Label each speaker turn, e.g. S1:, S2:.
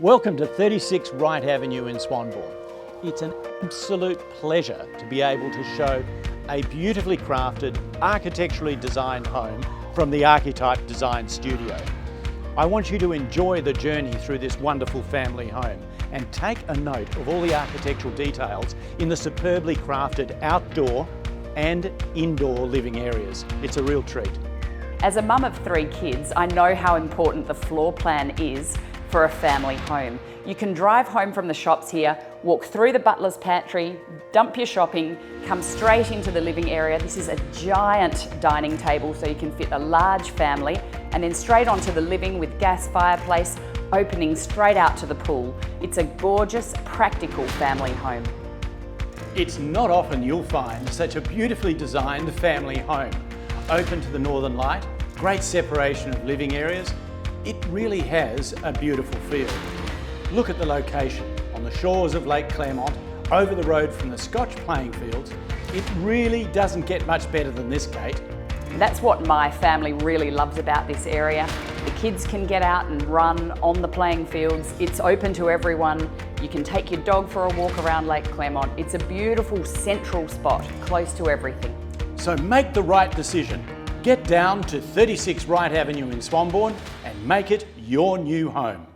S1: Welcome to 36 Wright Avenue in Swanbourne. It's an absolute pleasure to be able to show a beautifully crafted, architecturally designed home from the Archetype Design Studio. I want you to enjoy the journey through this wonderful family home and take a note of all the architectural details in the superbly crafted outdoor and indoor living areas. It's a real treat.
S2: As a mum of 3 kids, I know how important the floor plan is for a family home. You can drive home from the shops here, walk through the butler's pantry, dump your shopping, come straight into the living area. This is a giant dining table so you can fit a large family, and then straight onto the living with gas fireplace, opening straight out to the pool. It's a gorgeous, practical family home.
S1: It's not often you'll find such a beautifully designed family home. Open to the northern light, great separation of living areas. It really has a beautiful feel. Look at the location, on the shores of Lake Claremont, over the road from the Scotch playing fields. It really doesn't get much better than this, Kate.
S2: That's what my family really loves about this area. The kids can get out and run on the playing fields. It's open to everyone. You can take your dog for a walk around Lake Claremont. It's a beautiful central spot, close to everything.
S1: So make the right decision. Get down to 36 Wright Avenue in Swanbourne and make it your new home.